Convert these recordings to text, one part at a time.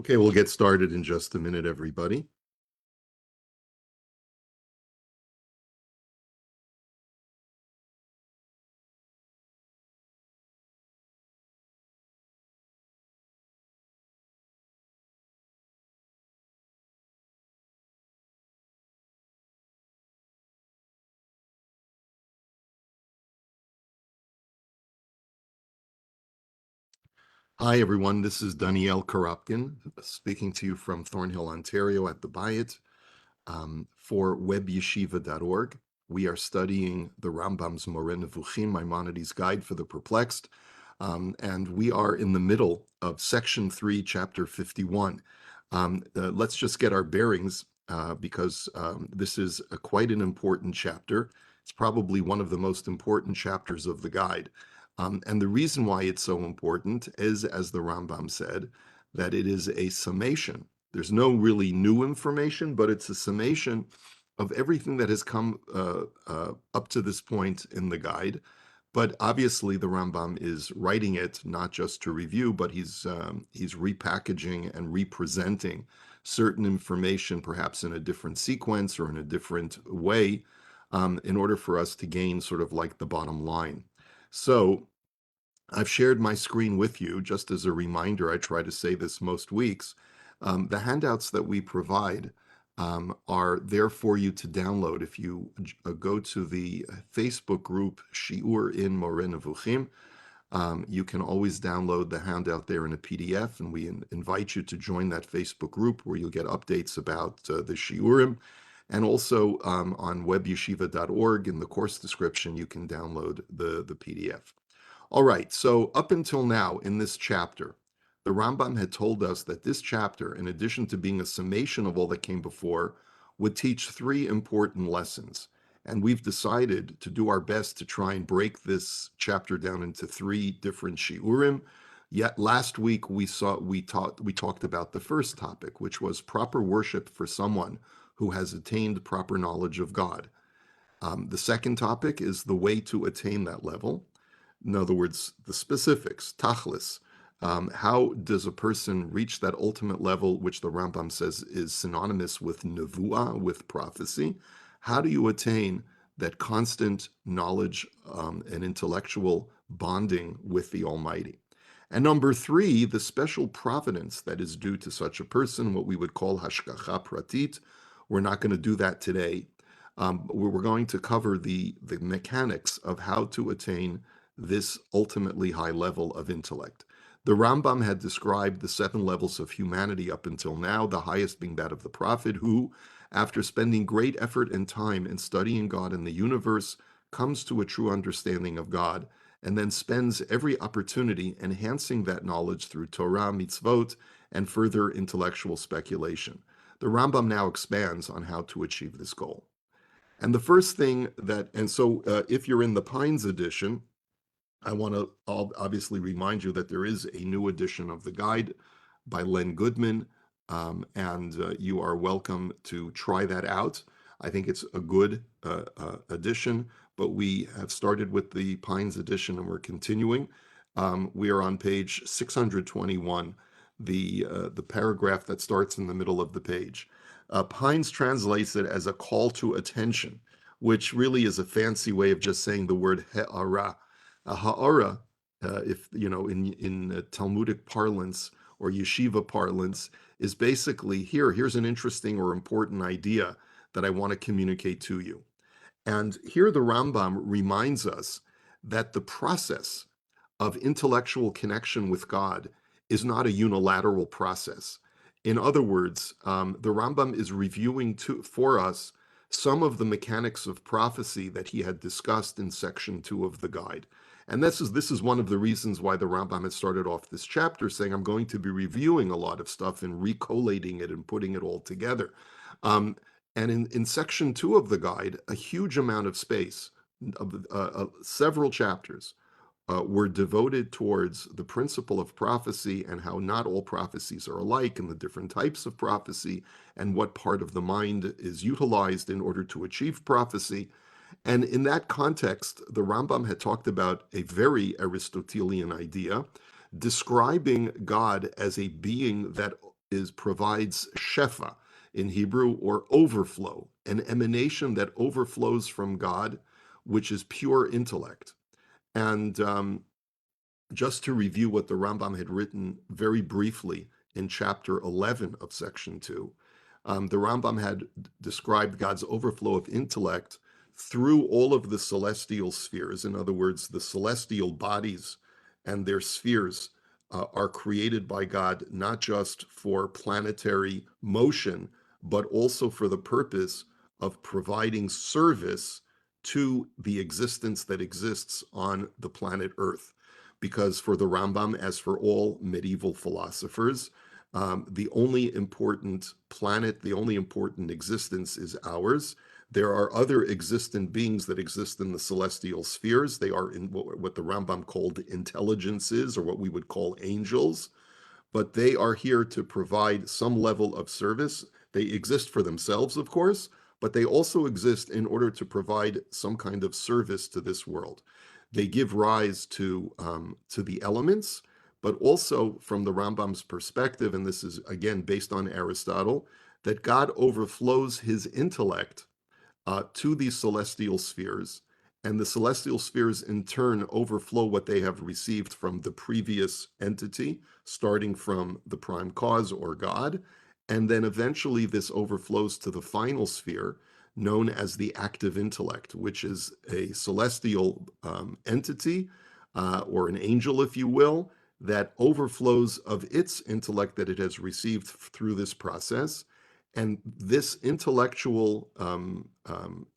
Okay, we'll get started in just a minute, everybody. Hi, everyone. This is Daniel Karapkin speaking to you from Thornhill, Ontario at the Bayit for webyeshiva.org. We are studying the Rambam's Moreh Nevukhim, Maimonides' Guide for the Perplexed, and we are in the middle of Section 3, Chapter 51. Let's just get our bearings because this is quite an important chapter. It's probably one of the most important chapters of the guide. And the reason why it's so important is, as the Rambam said, that it is a summation. There's no really new information, but it's a summation of everything that has come up to this point in the guide. But obviously, the Rambam is writing it not just to review, but he's repackaging and representing certain information, perhaps in a different sequence or in a different way, in order for us to gain sort of like the bottom line. So I've shared my screen with you just as a reminder. I try to say this most weeks. The handouts that we provide are there for you to download. If you go to the Facebook group Shiur in Moreh Nevukhim, you can always download the handout there in a PDF, and we invite you to join that Facebook group where you'll get updates about the Shiurim. And also on webyeshiva.org in the course description, you can download the PDF. All right, so up until now in this chapter, the Rambam had told us that this chapter, in addition to being a summation of all that came before, would teach three important lessons. And we've decided to do our best to try and break this chapter down into three different shiurim. Yet last week we talked about the first topic, which was proper worship for someone who has attained proper knowledge of God. The second topic is the way to attain that level. In other words, the specifics, tachlis. How does a person reach that ultimate level, which the Rambam says is synonymous with nevuah, with prophecy? How do you attain that constant knowledge and intellectual bonding with the Almighty? And number three, the special providence that is due to such a person, what we would call hashgacha pratit. We're not going to do that today. We're going to cover the mechanics of how to attain this ultimately high level of intellect. The Rambam had described the 7 levels of humanity up until now, the highest being that of the prophet, who, after spending great effort and time in studying God and the universe, comes to a true understanding of God, and then spends every opportunity enhancing that knowledge through Torah, mitzvot, and further intellectual speculation. The Rambam now expands on how to achieve this goal. And the first thing if you're in the Pines edition, I want to obviously remind you that there is a new edition of the guide by Len Goodman, and you are welcome to try that out. I think it's a good edition, but we have started with the Pines edition and we're continuing. We are on page 621, the paragraph that starts in the middle of the page. Pines translates it as a call to attention, which really is a fancy way of just saying the word he'ara. A ha'ara, if you know, in Talmudic parlance or yeshiva parlance, is basically here's an interesting or important idea that I want to communicate to you. And here the Rambam reminds us that the process of intellectual connection with God is not a unilateral process. In other words, the Rambam is reviewing for us some of the mechanics of prophecy that he had discussed in section 2 of the guide. And this is one of the reasons why the Rambam had started off this chapter saying, I'm going to be reviewing a lot of stuff and recollating it and putting it all together. And in section 2 of the guide, a huge amount of space, several chapters, were devoted towards the principle of prophecy and how not all prophecies are alike and the different types of prophecy and what part of the mind is utilized in order to achieve prophecy. And in that context, the Rambam had talked about a very Aristotelian idea, describing God as a being that provides shefa in Hebrew, or overflow, an emanation that overflows from God, which is pure intellect. And just to review what the Rambam had written very briefly in chapter 11 of section 2, the Rambam had described God's overflow of intellect through all of the celestial spheres. In other words, the celestial bodies and their spheres are created by God not just for planetary motion, but also for the purpose of providing service to the existence that exists on the planet Earth. Because for the Rambam, as for all medieval philosophers, the only important planet, the only important existence is ours. There are other existent beings that exist in the celestial spheres. They are in what the Rambam called intelligences, or what we would call angels, but they are here to provide some level of service. They exist for themselves, of course, but they also exist in order to provide some kind of service to this world. They give rise to the elements, but also from the Rambam's perspective, and this is again based on Aristotle, that God overflows his intellect to these celestial spheres, and the celestial spheres in turn overflow what they have received from the previous entity, starting from the prime cause, or God, and then eventually this overflows to the final sphere, known as the active intellect, which is a celestial entity, or an angel, if you will, that overflows of its intellect that it has received through this process. And this intellectual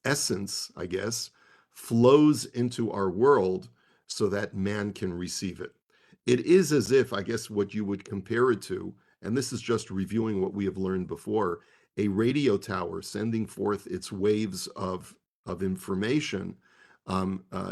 essence, I guess, flows into our world so that man can receive it. It is as if, I guess, what you would compare it to, and this is just reviewing what we have learned before, a radio tower sending forth its waves of information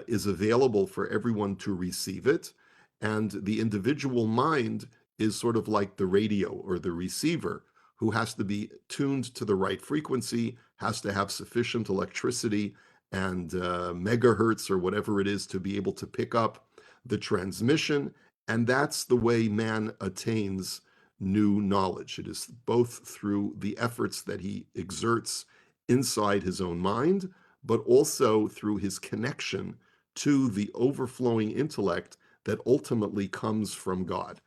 is available for everyone to receive it. And the individual mind is sort of like the radio or the receiver, who has to be tuned to the right frequency, has to have sufficient electricity and megahertz or whatever it is to be able to pick up the transmission. And that's the way man attains new knowledge. It is both through the efforts that he exerts inside his own mind, but also through his connection to the overflowing intellect that ultimately comes from God.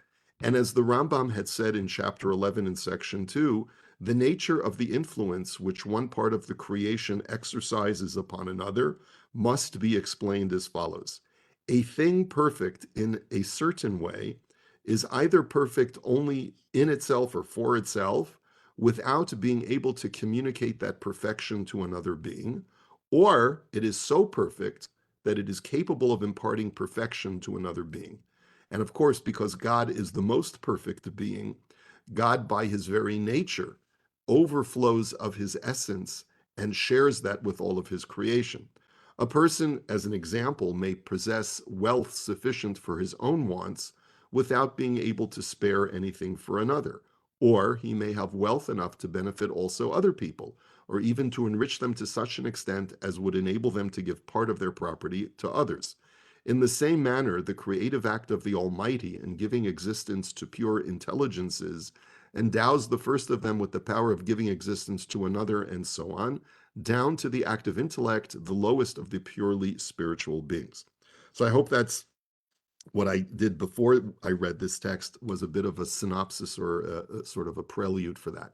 And as the Rambam had said in chapter 11 in section 2, the nature of the influence which one part of the creation exercises upon another must be explained as follows. A thing perfect in a certain way is either perfect only in itself or for itself, without being able to communicate that perfection to another being, or it is so perfect that it is capable of imparting perfection to another being. And of course, because God is the most perfect being, God, by his very nature, overflows of his essence and shares that with all of his creation. A person, as an example, may possess wealth sufficient for his own wants without being able to spare anything for another. Or he may have wealth enough to benefit also other people, or even to enrich them to such an extent as would enable them to give part of their property to others. In the same manner, the creative act of the Almighty in giving existence to pure intelligences endows the first of them with the power of giving existence to another, and so on, down to the active intellect, the lowest of the purely spiritual beings. So I hope that's what I did before I read this text was a bit of a synopsis, or a sort of a prelude for that.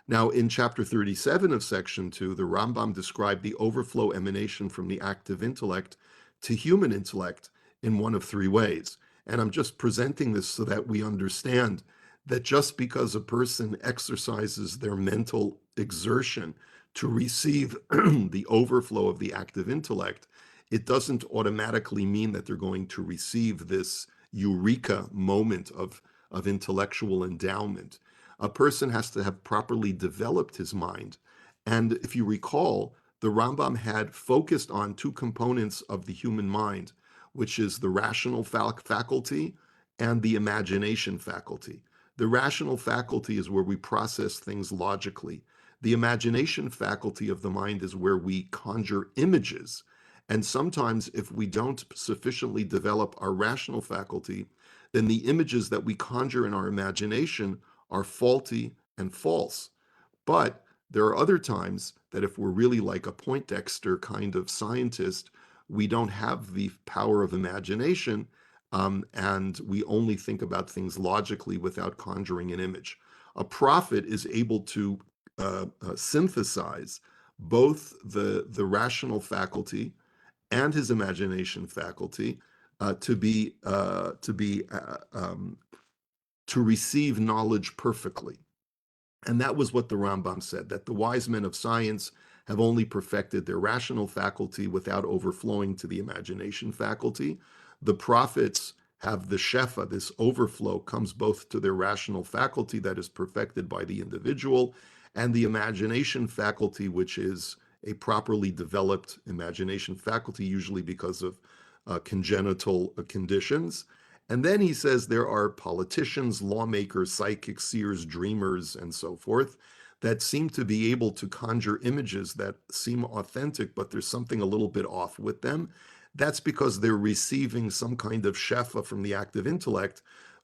Now, in chapter 37 of section 2, the Rambam described the overflow emanation from the active intellect to human intellect in one of three ways. And I'm just presenting this so that we understand that just because a person exercises their mental exertion to receive the overflow of the active intellect, it doesn't automatically mean that they're going to receive this eureka moment of intellectual endowment. A person has to have properly developed his mind. And if you recall, the Rambam had focused on two components of the human mind, which is the rational faculty and the imagination faculty. The rational faculty is where we process things logically. The imagination faculty of the mind is where we conjure images. And sometimes, if we don't sufficiently develop our rational faculty, then the images that we conjure in our imagination are faulty and false. But there are other times that if we're really like a Poindexter kind of scientist, we don't have the power of imagination, and we only think about things logically without conjuring an image. A prophet is able to synthesize both the rational faculty and his imagination faculty to receive knowledge perfectly. And that was what the Rambam said, that the wise men of science have only perfected their rational faculty without overflowing to the imagination faculty. The prophets have the shefa, this overflow comes both to their rational faculty that is perfected by the individual, and the imagination faculty, which is a properly developed imagination faculty, usually because of congenital conditions. And then he says there are politicians, lawmakers, psychics, seers, dreamers, and so forth that seem to be able to conjure images that seem authentic, but there's something a little bit off with them. That's because they're receiving some kind of shefa from the active intellect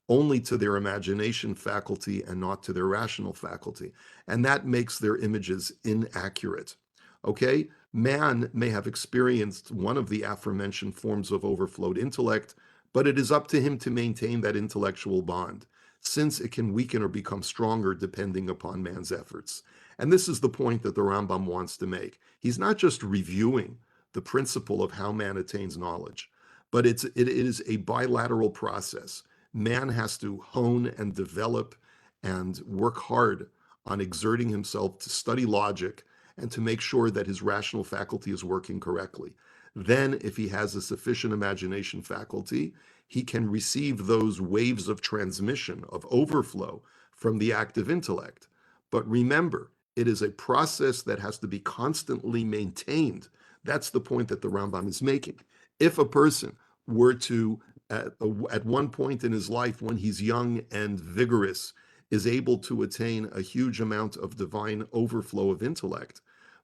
only to their imagination faculty and not to their rational faculty. And that makes their images inaccurate. Okay? Man may have experienced one of the aforementioned forms of overflowed intellect, but it is up to him to maintain that intellectual bond, since it can weaken or become stronger depending upon man's efforts. And this is the point that the Rambam wants to make. He's not just reviewing the principle of how man attains knowledge, but it is a bilateral process. Man has to hone and develop and work hard on exerting himself to study logic and to make sure that his rational faculty is working correctly. Then, if he has a sufficient imagination faculty, he can receive those waves of transmission, of overflow from the active intellect. But remember, it is a process that has to be constantly maintained. That's the point that the Rambam is making. If a person were to, at one point in his life when he's young and vigorous, is able to attain a huge amount of divine overflow of intellect,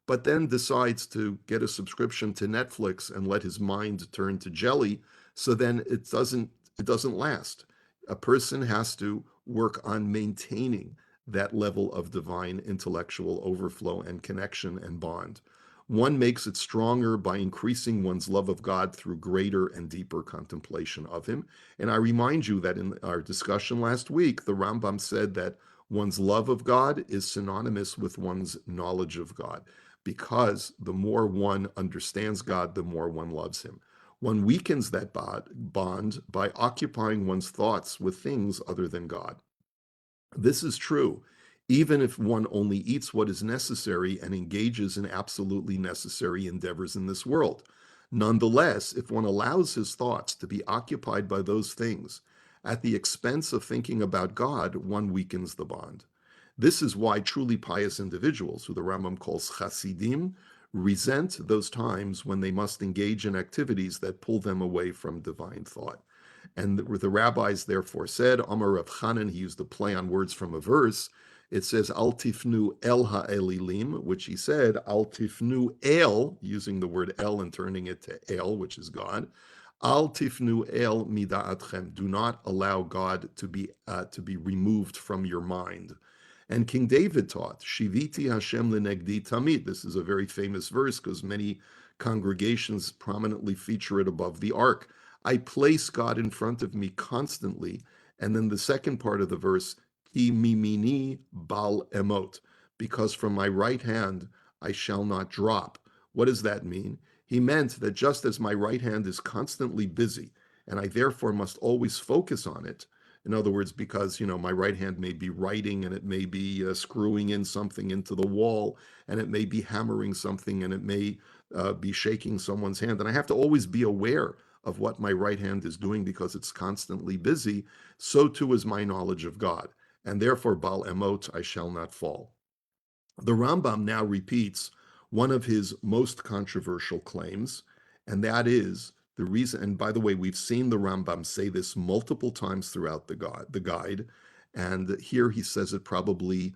but then decides to get a subscription to Netflix and let his mind turn to jelly, so then it doesn't last. A person has to work on maintaining that level of divine intellectual overflow and connection and bond. One makes it stronger by increasing one's love of God through greater and deeper contemplation of Him. And I remind you that in our discussion last week, the Rambam said that one's love of God is synonymous with one's knowledge of God, because the more one understands God, the more one loves Him. One weakens that bond by occupying one's thoughts with things other than God. This is true even if one only eats what is necessary and engages in absolutely necessary endeavors in this world. Nonetheless, if one allows his thoughts to be occupied by those things at the expense of thinking about God, one weakens the bond. This is why truly pious individuals, who the Rambam calls Hasidim, resent those times when they must engage in activities that pull them away from divine thought. And the rabbis therefore said, Amar Rav Chanan, he used a play on words from a verse. It says, Al tifnu el ha'elilim, which he said, Al tifnu el, using the word el and turning it to el, which is God. Al tifnu el mida'atchem. Do not allow God to be removed from your mind. And King David taught, Shiviti Hashem lenegdi tamid. This is a very famous verse because many congregations prominently feature it above the ark. I place God in front of me constantly. And then the second part of the verse, Ki mimini bal emot, because from my right hand I shall not drop. What does that mean? He meant that just as my right hand is constantly busy, and I therefore must always focus on it. In other words, because my right hand may be writing, and it may be screwing in something into the wall, and it may be hammering something, and it may be shaking someone's hand, and I have to always be aware of what my right hand is doing because it's constantly busy. So too is my knowledge of God, and therefore Bal Emot, I shall not fall. The Rambam now repeats one of his most controversial claims, and that is the reason. And by the way, we've seen the Rambam say this multiple times throughout the guide, and here he says it probably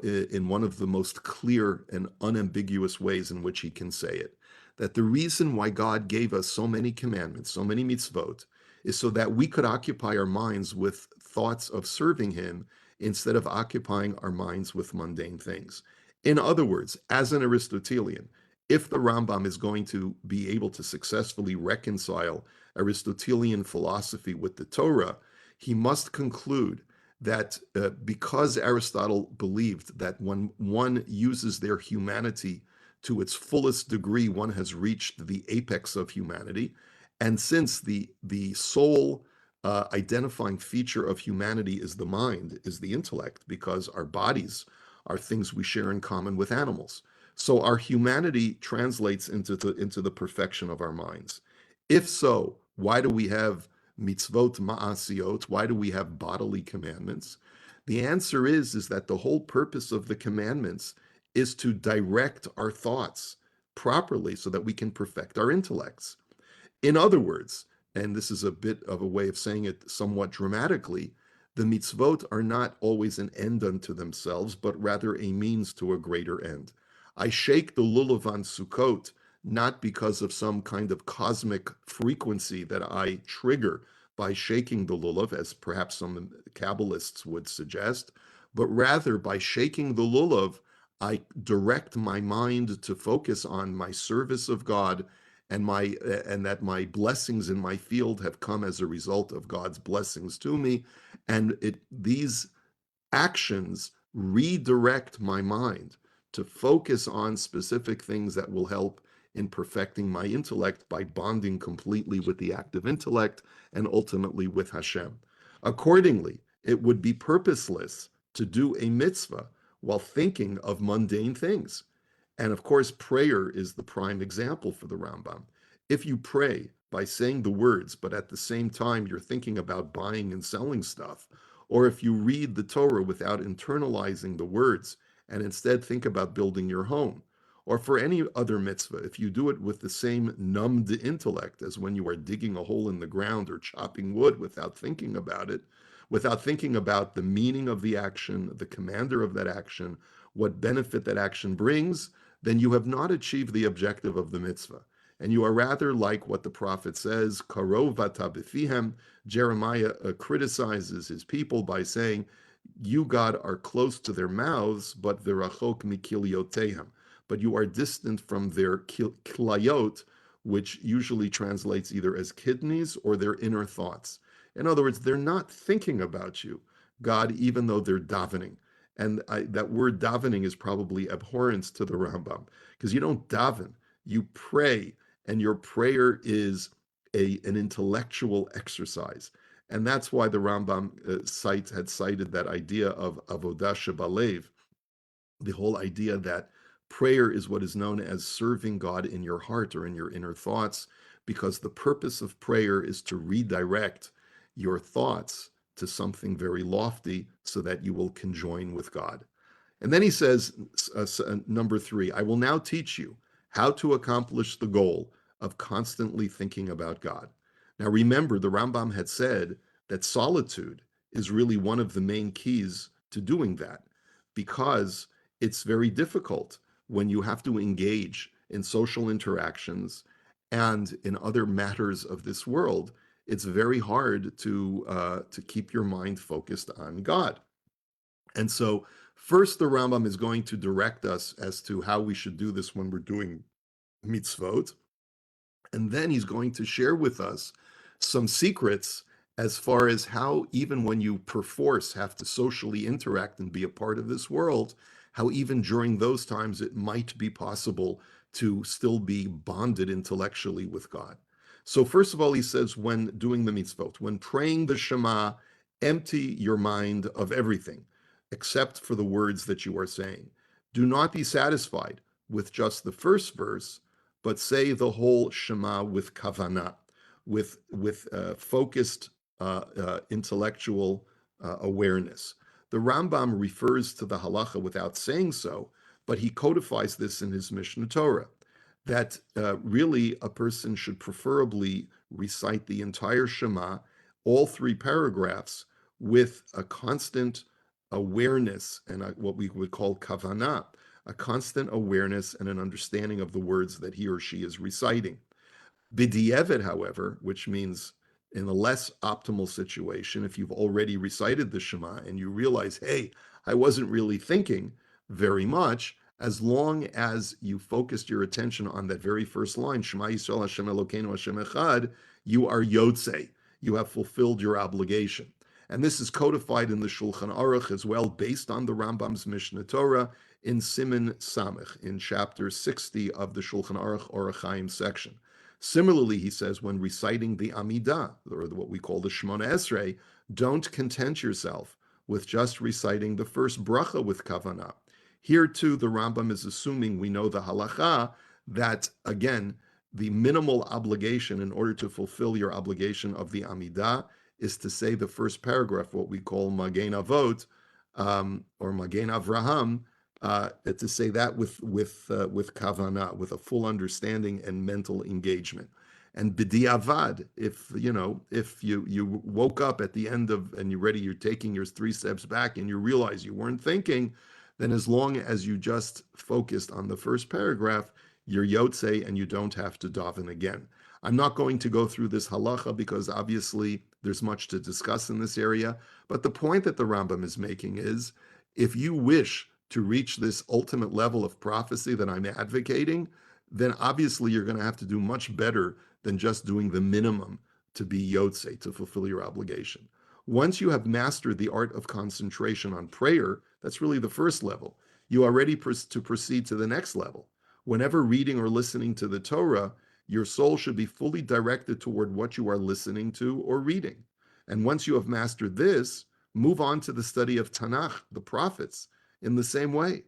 in one of the most clear and unambiguous ways in which he can say it. That the reason why God gave us so many commandments, so many mitzvot, is so that we could occupy our minds with thoughts of serving Him instead of occupying our minds with mundane things. In other words, as an Aristotelian, if the Rambam is going to be able to successfully reconcile Aristotelian philosophy with the Torah, he must conclude that because Aristotle believed that when one uses their humanity to its fullest degree, one has reached the apex of humanity. And since the sole identifying feature of humanity is the mind, is the intellect, because our bodies are things we share in common with animals. So our humanity translates into the perfection of our minds. If so, why do we have mitzvot ma'asiot? Why do we have bodily commandments? The answer is that the whole purpose of the commandments is to direct our thoughts properly so that we can perfect our intellects. In other words, and this is a bit of a way of saying it somewhat dramatically, the mitzvot are not always an end unto themselves, but rather a means to a greater end. I shake the lulav on Sukkot not because of some kind of cosmic frequency that I trigger by shaking the lulav, as perhaps some Kabbalists would suggest, but rather by shaking the lulav, I direct my mind to focus on my service of God and that my blessings in my field have come as a result of God's blessings to me, and these actions redirect my mind to focus on specific things that will help in perfecting my intellect by bonding completely with the active intellect and ultimately with Hashem. Accordingly, it would be purposeless to do a mitzvah while thinking of mundane things. And of course, prayer is the prime example for the Rambam. If you pray by saying the words, but at the same time you're thinking about buying and selling stuff, or if you read the Torah without internalizing the words and instead think about building your home, or for any other mitzvah, if you do it with the same numbed intellect as when you are digging a hole in the ground or chopping wood without thinking about it, without thinking about the meaning of the action, the commander of that action, what benefit that action brings, then you have not achieved the objective of the mitzvah. And you are rather like what the prophet says, Karov ata b'fihem. Jeremiah criticizes his people by saying, you, God, are close to their mouths, but v'rachok mikilyotehem. But you are distant from their kilayot, which usually translates either as kidneys or their inner thoughts. In other words, they're not thinking about you, God, even though they're davening. And that word davening is probably abhorrent to the Rambam, because you don't daven, you pray, and your prayer is an intellectual exercise. And that's why the Rambam had cited that idea of avodah shebalev, the whole idea that prayer is what is known as serving God in your heart or in your inner thoughts, because the purpose of prayer is to redirect your thoughts to something very lofty so that you will conjoin with God. And then he says, number 3, I will now teach you how to accomplish the goal of constantly thinking about God. Now remember, the Rambam had said that solitude is really one of the main keys to doing that, because it's very difficult when you have to engage in social interactions and in other matters of this world. It's very hard to keep your mind focused on God. And so first, the Rambam is going to direct us as to how we should do this when we're doing mitzvot. And then he's going to share with us some secrets as far as how, even when you perforce have to socially interact and be a part of this world, how even during those times it might be possible to still be bonded intellectually with God. So first of all, he says, when doing the mitzvot, when praying the Shema, empty your mind of everything except for the words that you are saying. Do not be satisfied with just the first verse, but say the whole Shema with kavanah, with focused intellectual awareness. The Rambam refers to the halacha without saying so, but he codifies this in his Mishnah Torah, that really a person should preferably recite the entire Shema, all 3 paragraphs, with a constant awareness and what we would call kavanah, a constant awareness and an understanding of the words that he or she is reciting. B'di'evet, however, which means In a less optimal situation, if you've already recited the Shema and you realize, hey, I wasn't really thinking very much, as long as you focused your attention on that very first line, Shema Yisrael Hashem Elokeinu Hashem Echad, you are Yotze. You have fulfilled your obligation. And this is codified in the Shulchan Aruch as well, based on the Rambam's Mishnah Torah in Siman Samech, in chapter 60 of the Shulchan Aruch Orach Chaim section. Similarly, he says, when reciting the Amidah, or what we call the Shemona Esrei, don't content yourself with just reciting the first bracha with kavanah. Here too, the Rambam is assuming we know the halacha that, again, the minimal obligation in order to fulfill your obligation of the Amidah is to say the first paragraph, what we call Magen Avot, or Magen Avraham, to say that with kavanah, with a full understanding and mental engagement. And b'diavad, if you woke up at the end of and you're taking your 3 steps back and you realize you weren't thinking, then as long as you just focused on the first paragraph, you're yotze and you don't have to daven again. I'm not going to go through this halacha because obviously there's much to discuss in this area, but the point that the Rambam is making is, if you wish to reach this ultimate level of prophecy that I'm advocating, then obviously you're going to have to do much better than just doing the minimum to be yotze, to fulfill your obligation. Once you have mastered the art of concentration on prayer, that's really the first level. You are ready to proceed to the next level. Whenever reading or listening to the Torah, your soul should be fully directed toward what you are listening to or reading. And once you have mastered this, move on to the study of Tanakh, the prophets, in the same way.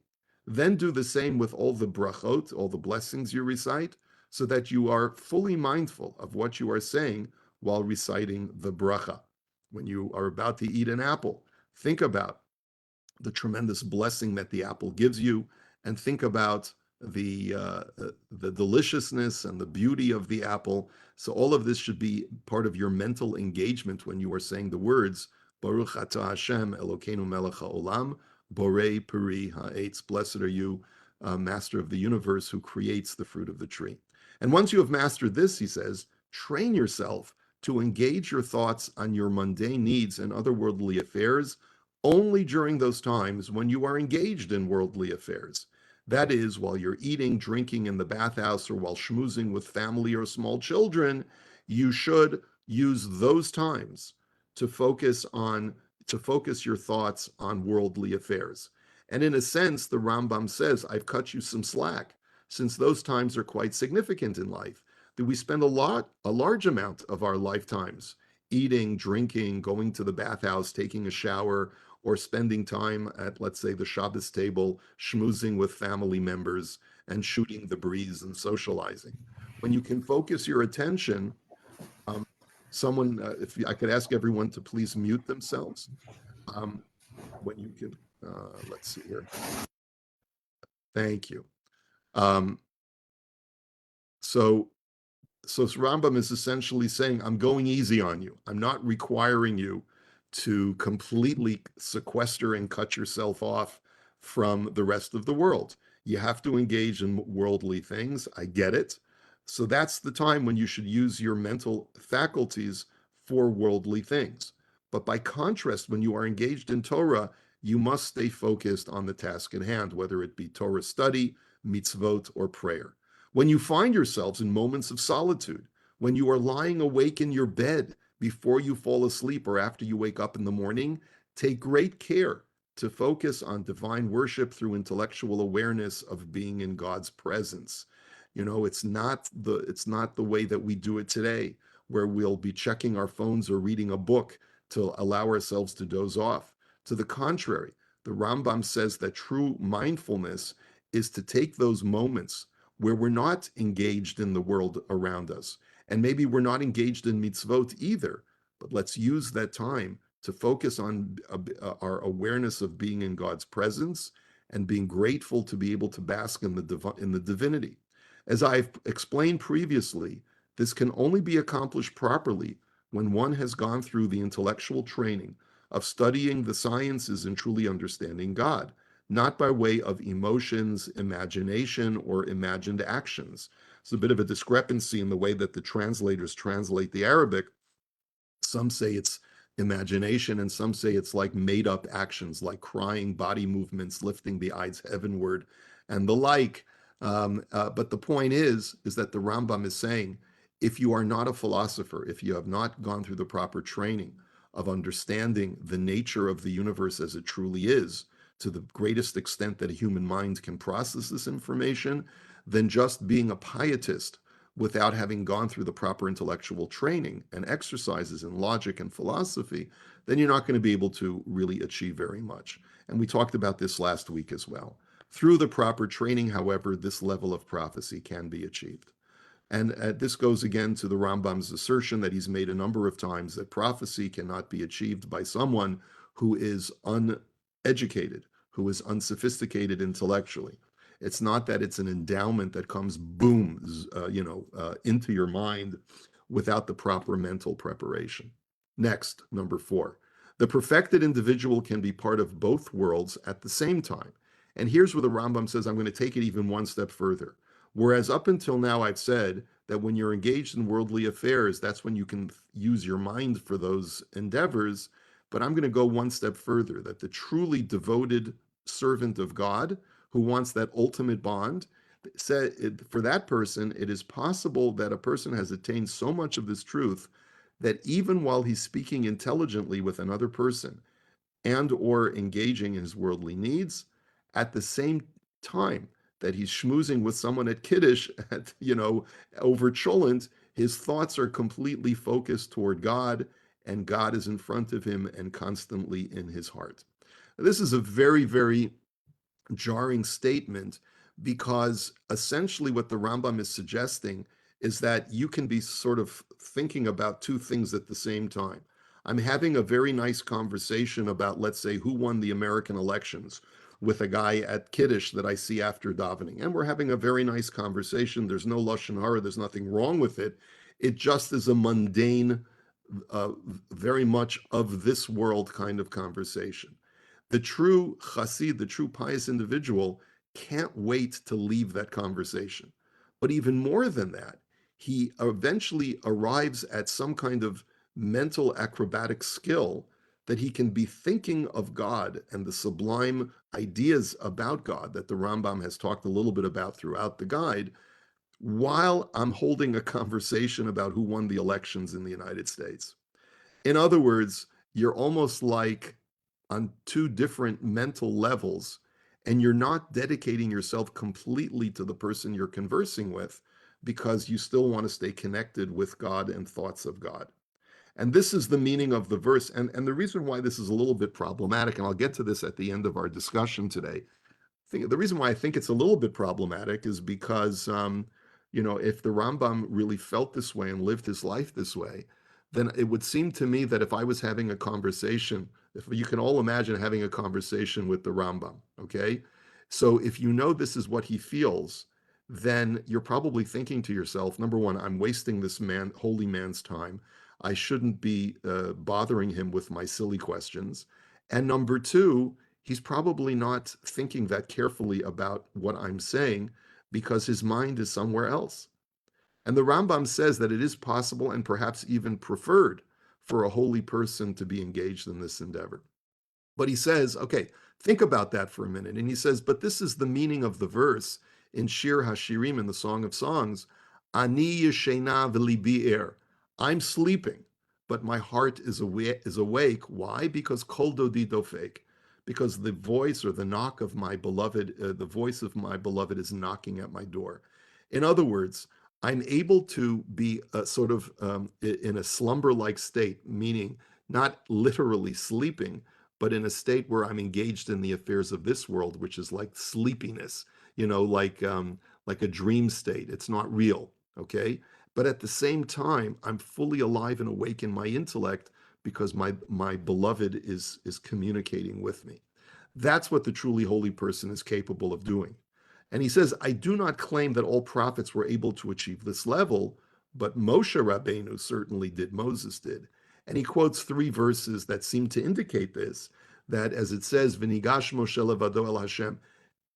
Then do the same with all the brachot, all the blessings you recite, so that you are fully mindful of what you are saying while reciting the bracha. When you are about to eat an apple, think about the tremendous blessing that the apple gives you, and think about the deliciousness and the beauty of the apple. So all of this should be part of your mental engagement when you are saying the words, Baruch atah Hashem Elokeinu melech haolam, Borei Peri Ha'etz, blessed are you, master of the universe, who creates the fruit of the tree. And once you have mastered this, he says, train yourself to engage your thoughts on your mundane needs and other worldly affairs only during those times when you are engaged in worldly affairs. That is, while you're eating, drinking in the bathhouse, or while schmoozing with family or small children, you should use those times to focus your thoughts on worldly affairs. And in a sense, the Rambam says, I've cut you some slack, since those times are quite significant in life, that we spend a large amount of our lifetimes eating, drinking, going to the bathhouse, taking a shower, or spending time at, let's say, the Shabbos table, schmoozing with family members and shooting the breeze and socializing. When you can focus your attention, if I could ask everyone to please mute themselves. When you can, let's see here. Thank you. So Rambam is essentially saying, I'm going easy on you. I'm not requiring you to completely sequester and cut yourself off from the rest of the world. You have to engage in worldly things. I get it. So that's the time when you should use your mental faculties for worldly things. But by contrast, when you are engaged in Torah, you must stay focused on the task at hand, whether it be Torah study, mitzvot, or prayer. When you find yourselves in moments of solitude, when you are lying awake in your bed before you fall asleep or after you wake up in the morning, take great care to focus on divine worship through intellectual awareness of being in God's presence. It's not the way that we do it today, where we'll be checking our phones or reading a book to allow ourselves to doze off. To the contrary, the Rambam says that true mindfulness is to take those moments where we're not engaged in the world around us, and maybe we're not engaged in mitzvot either, but let's use that time to focus on our awareness of being in God's presence and being grateful to be able to bask in the divinity. As I've explained previously, this can only be accomplished properly when one has gone through the intellectual training of studying the sciences and truly understanding God, not by way of emotions, imagination, or imagined actions. It's a bit of a discrepancy in the way that the translators translate the Arabic. Some say it's imagination, and some say it's like made up actions like crying, body movements, lifting the eyes heavenward, and the like. But the point is that the Rambam is saying, if you are not a philosopher, if you have not gone through the proper training of understanding the nature of the universe as it truly is, to the greatest extent that a human mind can process this information, then just being a pietist without having gone through the proper intellectual training and exercises in logic and philosophy, then you're not going to be able to really achieve very much. And we talked about this last week as well. Through the proper training, however, this level of prophecy can be achieved. And this goes again to the Rambam's assertion that he's made a number of times that prophecy cannot be achieved by someone who is uneducated, who is unsophisticated intellectually. It's not that it's an endowment that comes boom, into your mind without the proper mental preparation. Next, number 4. The perfected individual can be part of both worlds at the same time. And here's where the Rambam says, I'm going to take it even one step further. Whereas up until now, I've said that when you're engaged in worldly affairs, that's when you can use your mind for those endeavors. But I'm going to go one step further, that the truly devoted servant of God who wants that ultimate bond, said for that person, it is possible that a person has attained so much of this truth that even while he's speaking intelligently with another person and or engaging in his worldly needs, at the same time that he's schmoozing with someone at Kiddush, over Cholent, his thoughts are completely focused toward God, and God is in front of him and constantly in his heart. This is a very, very jarring statement because essentially what the Rambam is suggesting is that you can be sort of thinking about two things at the same time. I'm having a very nice conversation about, let's say, who won the American elections with a guy at Kiddush that I see after davening. And we're having a very nice conversation. There's no Lashon Hara. There's nothing wrong with it. It just is a mundane, uh, very much of this world kind of conversation. The true chassid, the true pious individual, can't wait to leave that conversation. But even more than that, he eventually arrives at some kind of mental acrobatic skill that he can be thinking of God and the sublime ideas about God that the Rambam has talked a little bit about throughout the guide, while I'm holding a conversation about who won the elections in the United States. In other words, you're almost like on two different mental levels, and you're not dedicating yourself completely to the person you're conversing with because you still want to stay connected with God and thoughts of God. And this is the meaning of the verse. And the reason why this is a little bit problematic, and I'll get to this at the end of our discussion today, the reason why I think it's a little bit problematic is because, if the Rambam really felt this way and lived his life this way, then it would seem to me that if I was having a conversation, if you can all imagine having a conversation with the Rambam, okay? So if you know this is what he feels, then you're probably thinking to yourself, number one, I'm wasting this man, holy man's time. I shouldn't be bothering him with my silly questions. And number two, he's probably not thinking that carefully about what I'm saying because his mind is somewhere else. And the Rambam says that it is possible and perhaps even preferred for a holy person to be engaged in this endeavor. But he says, okay, think about that for a minute. And he says, but this is the meaning of the verse in Shir Hashirim, in the Song of Songs, Ani yeshena v'libi er. I'm sleeping, but my heart is awake. Why? Because kol dodi dofek. Because the voice or the knock of my beloved, the voice of my beloved is knocking at my door. In other words, I'm able to be sort of in a slumber-like state, meaning not literally sleeping, but in a state where I'm engaged in the affairs of this world, which is like sleepiness, like a dream state. It's not real, okay? But at the same time, I'm fully alive and awake in my intellect because my beloved is communicating with me. That's what the truly holy person is capable of doing. And he says, I do not claim that all prophets were able to achieve this level, but Moshe Rabbeinu certainly did, Moses did. And he quotes 3 verses that seem to indicate this, that as it says, V'nigash Moshe levado el Hashem,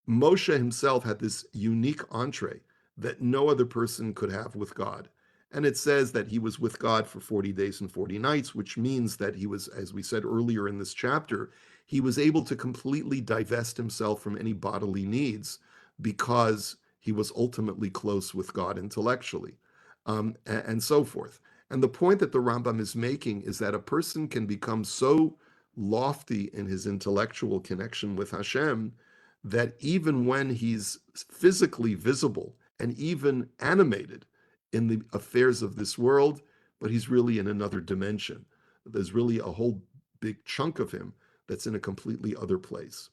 Moshe himself had this unique entree that no other person could have with God. And it says that he was with God for 40 days and 40 nights, which means that he was, as we said earlier in this chapter, he was able to completely divest himself from any bodily needs because he was ultimately close with God intellectually, and so forth. And the point that the Rambam is making is that a person can become so lofty in his intellectual connection with Hashem that even when he's physically visible and even animated in the affairs of this world, but he's really in another dimension. There's really a whole big chunk of him that's in a completely other place.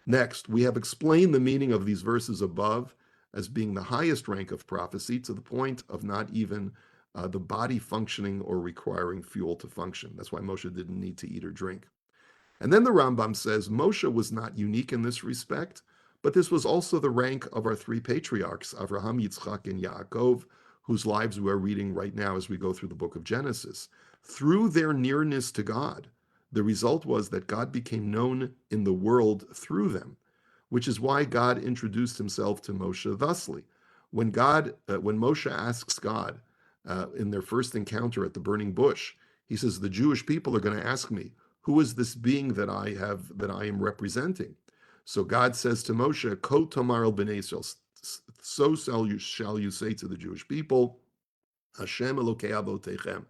Next, we have explained the meaning of these verses above as being the highest rank of prophecy to the point of not even the body functioning or requiring fuel to function. That's why Moshe didn't need to eat or drink. And then the Rambam says Moshe was not unique in this respect, but this was also the rank of our three patriarchs, Avraham, Yitzchak, and Yaakov, whose lives we are reading right now as we go through the book of Genesis. Through their nearness to God, the result was that God became known in the world through them, which is why God introduced himself to Moshe thusly. When Moshe asks God in their first encounter at the burning bush, he says, "The Jewish people are going to ask me, who is this being that I am representing?" So God says to Moshe, "Ko tamar el bnei Israel," so shall you say to the Jewish people, "Hashem Elokei Avotechem."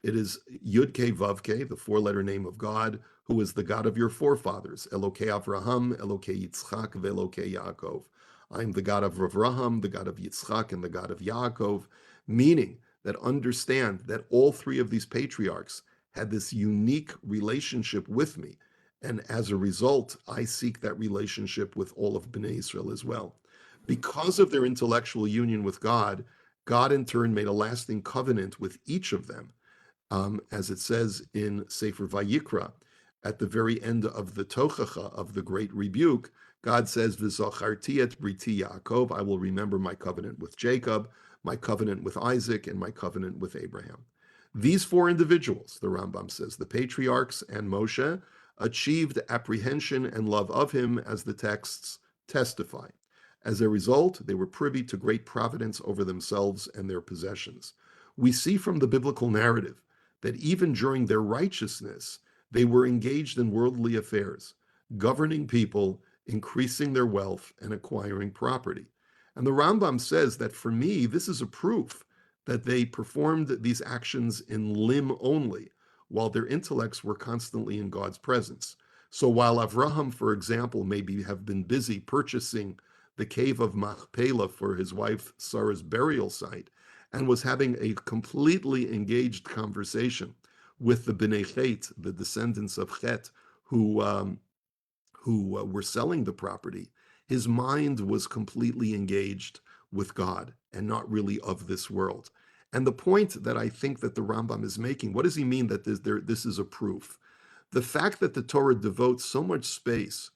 It is Yud Ke Vav Ke, the four-letter name of God, who is the God of your forefathers, Elokei Avraham, Elokei Yitzchak, Velokei Yaakov. I am the God of Avraham, the God of Yitzchak, and the God of Yaakov, meaning that understand that all three of these patriarchs had this unique relationship with me. And as a result, I seek that relationship with all of Bnei Israel as well. Because of their intellectual union with God, God in turn made a lasting covenant with each of them, as it says in Sefer Vayikra, at the very end of the Tochacha, of the great rebuke, God says, "V'zacharti et briti Yaakov," I will remember my covenant with Jacob, my covenant with Isaac, and my covenant with Abraham. These four individuals, the Rambam says, the patriarchs and Moshe, achieved apprehension and love of him, as the texts testify. As a result, they were privy to great providence over themselves and their possessions. We see from the biblical narrative that even during their righteousness, they were engaged in worldly affairs, governing people, increasing their wealth, and acquiring property. And the Rambam says that for me, this is a proof that they performed these actions in limb only, while their intellects were constantly in God's presence. So while Avraham, for example, have been busy purchasing the cave of Machpelah for his wife Sarah's burial site, and was having a completely engaged conversation with the Bnei Chet, the descendants of Chet, who were selling the property, his mind was completely engaged with God and not really of this world. And the point that I think that the Rambam is making, what does he mean that this is a proof? The fact that the Torah devotes so much space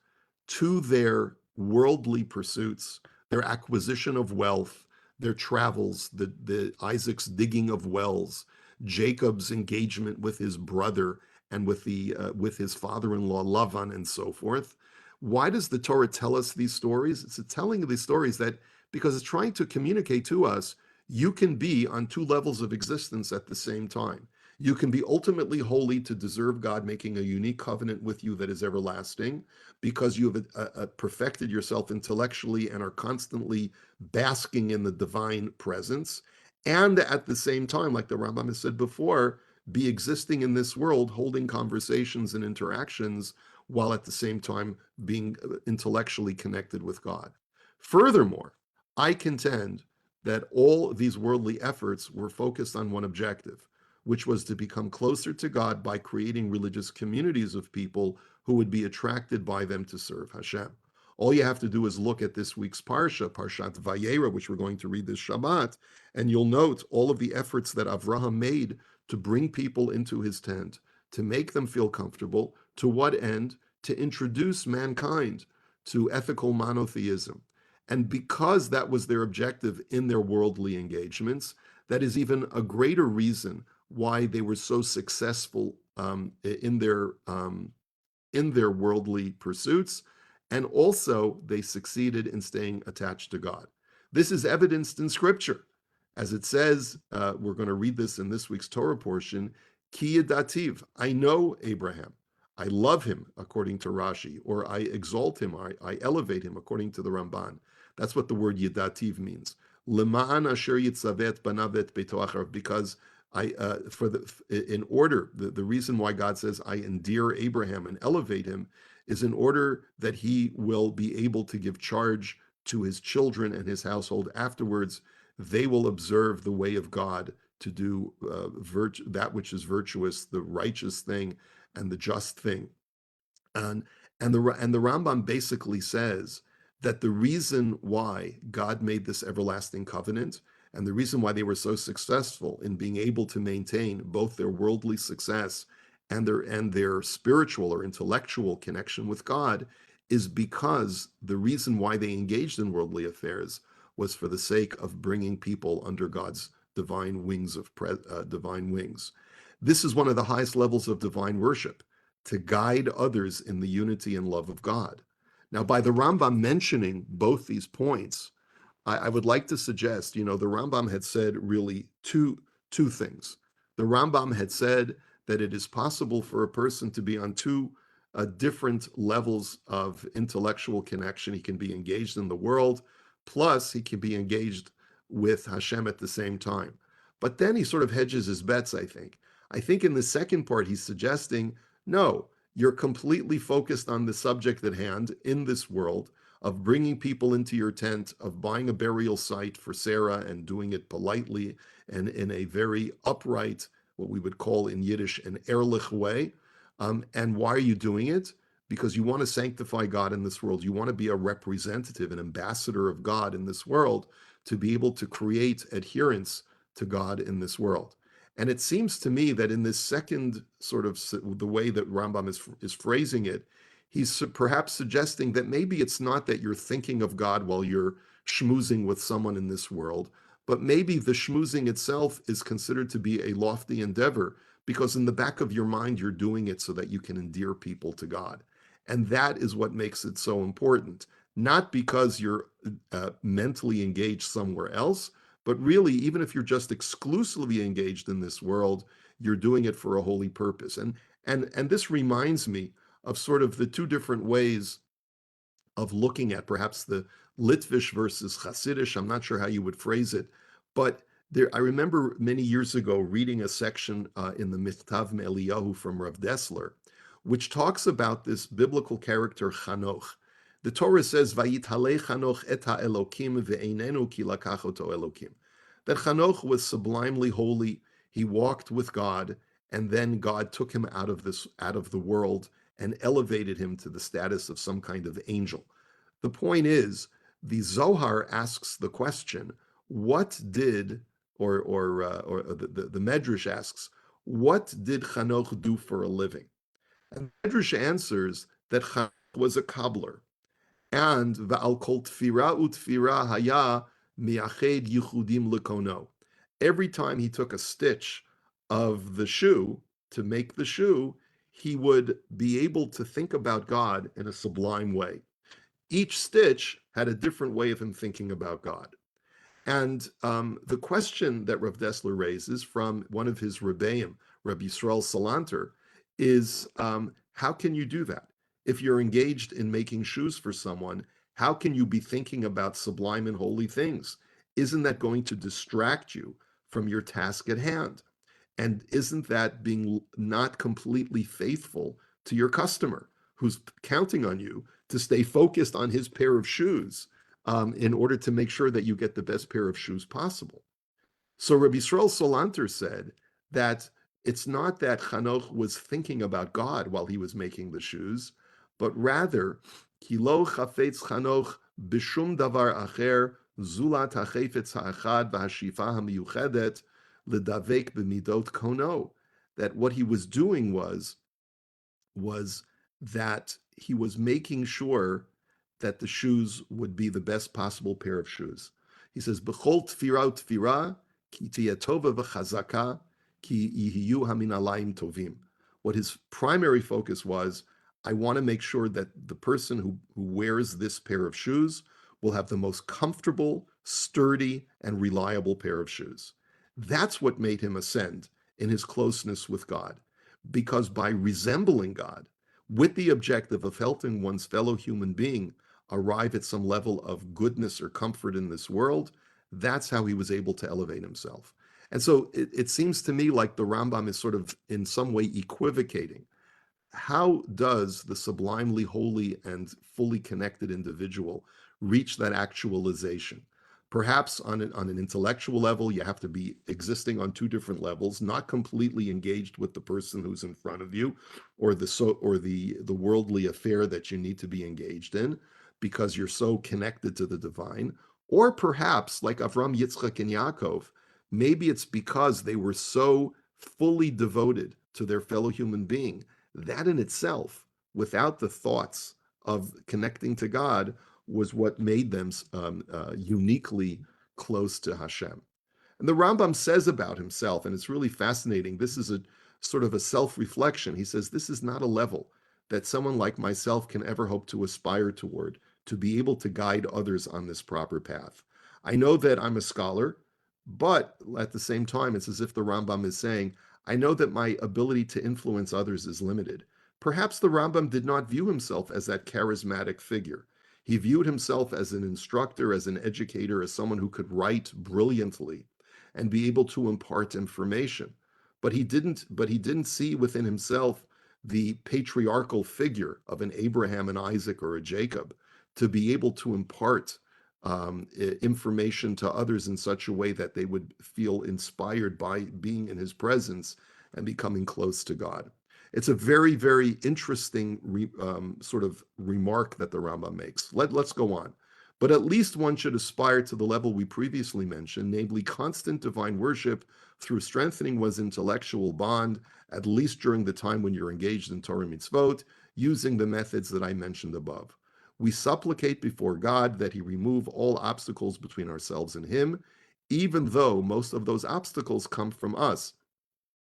to their worldly pursuits, their acquisition of wealth, their travels, the Isaac's digging of wells, Jacob's engagement with his brother and with his father-in-law Lavan, and so forth. Why does the Torah tell us these stories? It's telling these stories that because it's trying to communicate to us, you can be on two levels of existence at the same time. You can be ultimately holy to deserve God making a unique covenant with you that is everlasting, because you have perfected yourself intellectually and are constantly basking in the divine presence. And at the same time, like the Rambam has said before, be existing in this world, holding conversations and interactions, while at the same time being intellectually connected with God. Furthermore, I contend that all these worldly efforts were focused on one objective, which was to become closer to God by creating religious communities of people who would be attracted by them to serve Hashem. All you have to do is look at this week's Parsha, Parshat Vayera, which we're going to read this Shabbat, and you'll note all of the efforts that Avraham made to bring people into his tent, to make them feel comfortable. To what end? To introduce mankind to ethical monotheism. And because that was their objective in their worldly engagements, that is even a greater reason why they were so successful in their worldly pursuits, and also they succeeded in staying attached to God. This is evidenced in Scripture. As it says, we're going to read this in this week's Torah portion, Ki Yadativ, I know Abraham. I love him, according to Rashi, or I exalt him, or I elevate him, according to the Ramban. That's what the word Yadativ means. Lema'an asher yitzavet banavet beito acharav, because in order, the reason why God says I endear Abraham and elevate him is in order that he will be able to give charge to his children and his household afterwards. They will observe the way of God to do that which is virtuous, the righteous thing, and the just thing. And and the Rambam basically says that the reason why God made this everlasting covenant and the reason why they were so successful in being able to maintain both their worldly success and their spiritual or intellectual connection with God is because the reason why they engaged in worldly affairs was for the sake of bringing people under God's divine wings divine wings. This is one of the highest levels of divine worship, to guide others in the unity and love of God. Now, by the Rambam mentioning both these points, I would like to suggest, the Rambam had said really two things. The Rambam had said that it is possible for a person to be on two different levels of intellectual connection. He can be engaged in the world, plus he can be engaged with Hashem at the same time. But then he sort of hedges his bets, I think. I think in the second part, he's suggesting, no, you're completely focused on the subject at hand in this world of bringing people into your tent, of buying a burial site for Sarah and doing it politely and in a very upright, what we would call in Yiddish, an ehrlich way. And why are you doing it? Because you want to sanctify God in this world. You want to be a representative, an ambassador of God in this world, to be able to create adherence to God in this world. And it seems to me that in this second sort of the way that Rambam is phrasing it, he's perhaps suggesting that maybe it's not that you're thinking of God while you're schmoozing with someone in this world, but maybe the schmoozing itself is considered to be a lofty endeavor because in the back of your mind, you're doing it so that you can endear people to God. And that is what makes it so important, not because you're mentally engaged somewhere else, but really, even if you're just exclusively engaged in this world, you're doing it for a holy purpose. And this reminds me of sort of the two different ways of looking at perhaps the Litvish versus Hasidish. I'm not sure how you would phrase it, but I remember many years ago reading a section in the Michtav Me'Eliyahu from Rav Dessler, which talks about this biblical character Chanoch. The Torah says, "Vayithalei Chanoch et ha'Elokim ve'einenu ki lakach oto Elokim." That Chanoch was sublimely holy. He walked with God, and then God took him out of the world and elevated him to the status of some kind of angel. The point is, the Zohar asks the question, what did, or the Medrash asks, what did Chanoch do for a living? And the Medrash answers that Chanoch was a cobbler. And va'al kol tfira utfira haya miached yichudim lekono. Every time he took a stitch of the shoe to make the shoe, he would be able to think about God in a sublime way. Each stitch had a different way of him thinking about God. And the question that Rav Dessler raises from one of his Rebbeim, Rabbi Yisrael Salanter, is how can you do that? If you're engaged in making shoes for someone, how can you be thinking about sublime and holy things? Isn't that going to distract you from your task at hand? And isn't that being not completely faithful to your customer who's counting on you to stay focused on his pair of shoes in order to make sure that you get the best pair of shoes possible? So Rabbi Yisrael Solanter said that it's not that Chanoch was thinking about God while he was making the shoes, but rather, Kilo chafetz Chanoch bishum davar acher zulat hachefetz ha'achad v'hashifa ha'miyuchedet ledavek b'midot kono. That what he was doing was that he was making sure that the shoes would be the best possible pair of shoes. He says, "B'chol tfira tfira ki tiyeh tova v'chazaka ki yihiyu haminalayim tovim." What his primary focus was, I want to make sure that the person who wears this pair of shoes will have the most comfortable sturdy, and reliable pair of shoes. That's what made him ascend in his closeness with God, because by resembling God, with the objective of helping one's fellow human being arrive at some level of goodness or comfort in this world, that's how he was able to elevate himself. And so it seems to me like the Rambam is sort of in some way equivocating. How does the sublimely holy and fully connected individual reach that actualization? Perhaps on an intellectual level, you have to be existing on two different levels, not completely engaged with the person who's in front of you, or the worldly affair that you need to be engaged in, because you're so connected to the divine. Or perhaps, like Avram, Yitzchak, and Yaakov, maybe it's because they were so fully devoted to their fellow human being that in itself, without the thoughts of connecting to God, was what made them uniquely close to Hashem. And the Rambam says about himself, and it's really fascinating, this is a sort of a self-reflection. He says, this is not a level that someone like myself can ever hope to aspire toward, to be able to guide others on this proper path. I know that I'm a scholar, but at the same time, it's as if the Rambam is saying, I know that my ability to influence others is limited. Perhaps the Rambam did not view himself as that charismatic figure. He viewed himself as an instructor, as an educator, as someone who could write brilliantly and be able to impart information. But he didn't see within himself the patriarchal figure of an Abraham, an Isaac, or a Jacob to be able to impart information to others in such a way that they would feel inspired by being in his presence and becoming close to God. It's a very, very interesting sort of remark that the Rambam makes. Let's go on. But at least one should aspire to the level we previously mentioned, namely constant divine worship through strengthening one's intellectual bond, at least during the time when you're engaged in Torah mitzvot, using the methods that I mentioned above. We supplicate before God that he remove all obstacles between ourselves and him, even though most of those obstacles come from us,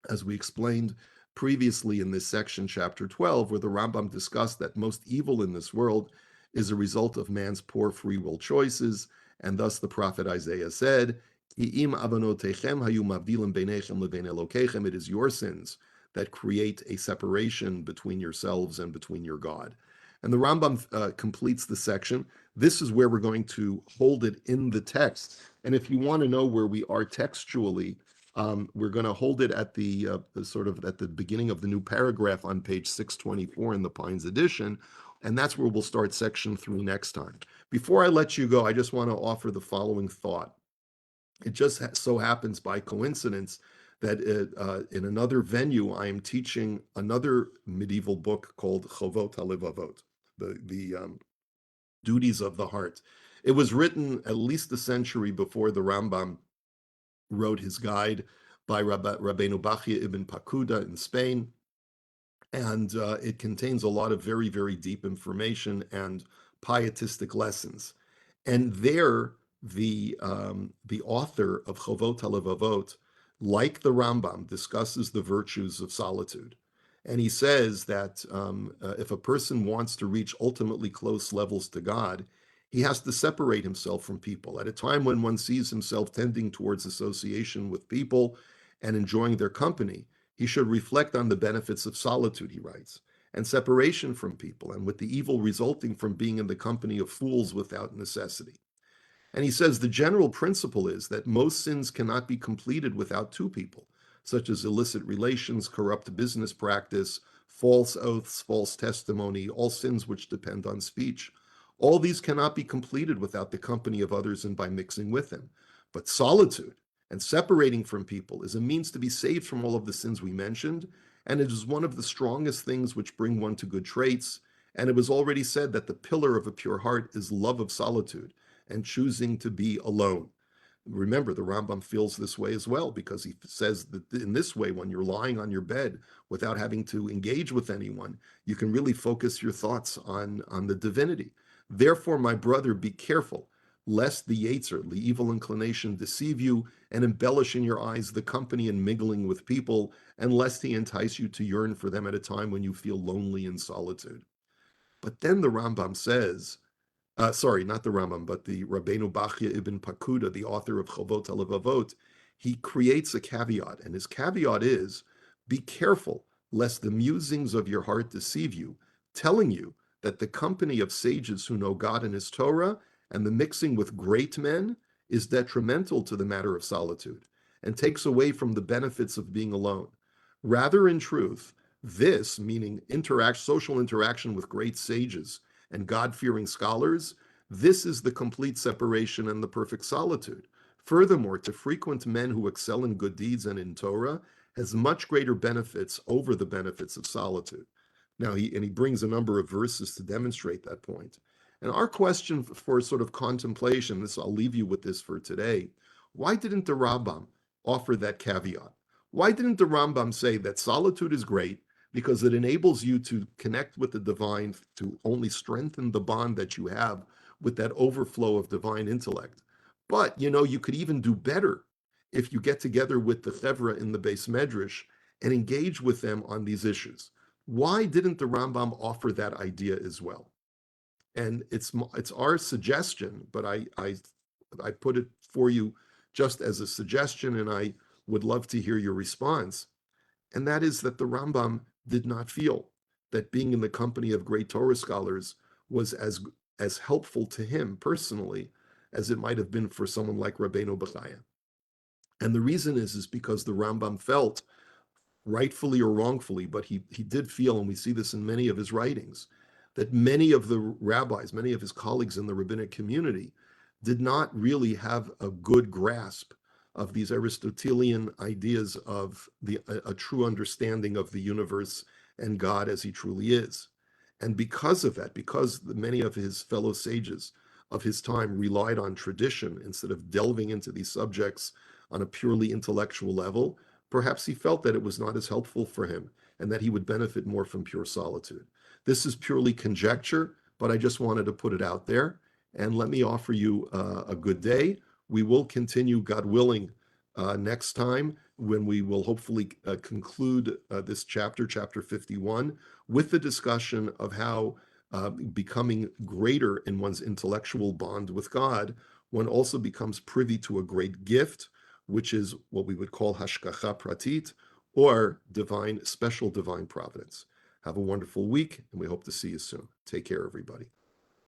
as we explained previously in this section, chapter 12, where the Rambam discussed that most evil in this world is a result of man's poor free will choices, and thus the prophet Isaiah said, it is your sins that create a separation between yourselves and between your God. And the Rambam completes the section. This is where we're going to hold it in the text. And if you want to know where we are textually, we're going to hold it at the sort of at the beginning of the new paragraph on page 624 in the Pines edition, and that's where we'll start section 3 next time. Before I let you go, I just want to offer the following thought. It just so happens by coincidence that in another venue, I am teaching another medieval book called Chovot HaLevavot, the duties of the heart. It was written at least a century before the Rambam wrote his guide by Rabbeinu Bachya ibn Pakuda in Spain, and it contains a lot of very, very deep information and pietistic lessons. And there, the author of Chovot HaLevavot, like the Rambam, discusses the virtues of solitude. And he says that if a person wants to reach ultimately close levels to God, he has to separate himself from people. At a time when one sees himself tending towards association with people and enjoying their company, he should reflect on the benefits of solitude, he writes, and separation from people, and with the evil resulting from being in the company of fools without necessity. And he says the general principle is that most sins cannot be completed without two people, such as illicit relations, corrupt business practice, false oaths, false testimony, all sins which depend on speech. All these cannot be completed without the company of others and by mixing with them. But solitude and separating from people is a means to be saved from all of the sins we mentioned, and it is one of the strongest things which bring one to good traits. And it was already said that the pillar of a pure heart is love of solitude and choosing to be alone. Remember, the Rambam feels this way as well, because he says that in this way, when you're lying on your bed without having to engage with anyone, you can really focus your thoughts on the divinity. Therefore, my brother, be careful, lest the Yetzer, the evil inclination, deceive you and embellish in your eyes the company and mingling with people, and lest he entice you to yearn for them at a time when you feel lonely in solitude. But then the Rambam says, Sorry, not the Rambam, but the Rabbeinu Bachya ibn Pakuda, the author of Chovot HaLevavot, he creates a caveat, and his caveat is, be careful lest the musings of your heart deceive you, telling you that the company of sages who know God and his Torah and the mixing with great men is detrimental to the matter of solitude and takes away from the benefits of being alone. Rather, in truth, this, meaning social interaction with great sages and God-fearing scholars, this is the complete separation and the perfect solitude. Furthermore, to frequent men who excel in good deeds and in Torah has much greater benefits over the benefits of solitude. Now, he brings a number of verses to demonstrate that point. And our question for sort of contemplation, I'll leave you with this for today. Why didn't the Rambam offer that caveat? Why didn't the Rambam say that solitude is great because it enables you to connect with the divine, to only strengthen the bond that you have with that overflow of divine intellect? But, you could even do better if you get together with the Chevra in the Beis Medrash and engage with them on these issues. Why didn't the Rambam offer that idea as well? And it's our suggestion, but I put it for you just as a suggestion, and I would love to hear your response. And that is that the Rambam did not feel that being in the company of great Torah scholars was as helpful to him personally as it might have been for someone like Rabbeinu Bechaya. And the reason is because the Rambam felt, rightfully or wrongfully, but he did feel, and we see this in many of his writings, that many of the rabbis, many of his colleagues in the rabbinic community, did not really have a good grasp of these Aristotelian ideas of a true understanding of the universe and God as he truly is. And because of that, because many of his fellow sages of his time relied on tradition instead of delving into these subjects on a purely intellectual level, perhaps he felt that it was not as helpful for him and that he would benefit more from pure solitude. This is purely conjecture, but I just wanted to put it out there. And let me offer you a good day. We will continue, God willing, next time when we will hopefully conclude this chapter 51, with the discussion of how becoming greater in one's intellectual bond with God, one also becomes privy to a great gift, which is what we would call hashgacha pratit, or special divine providence. Have a wonderful week, and we hope to see you soon. Take care, everybody.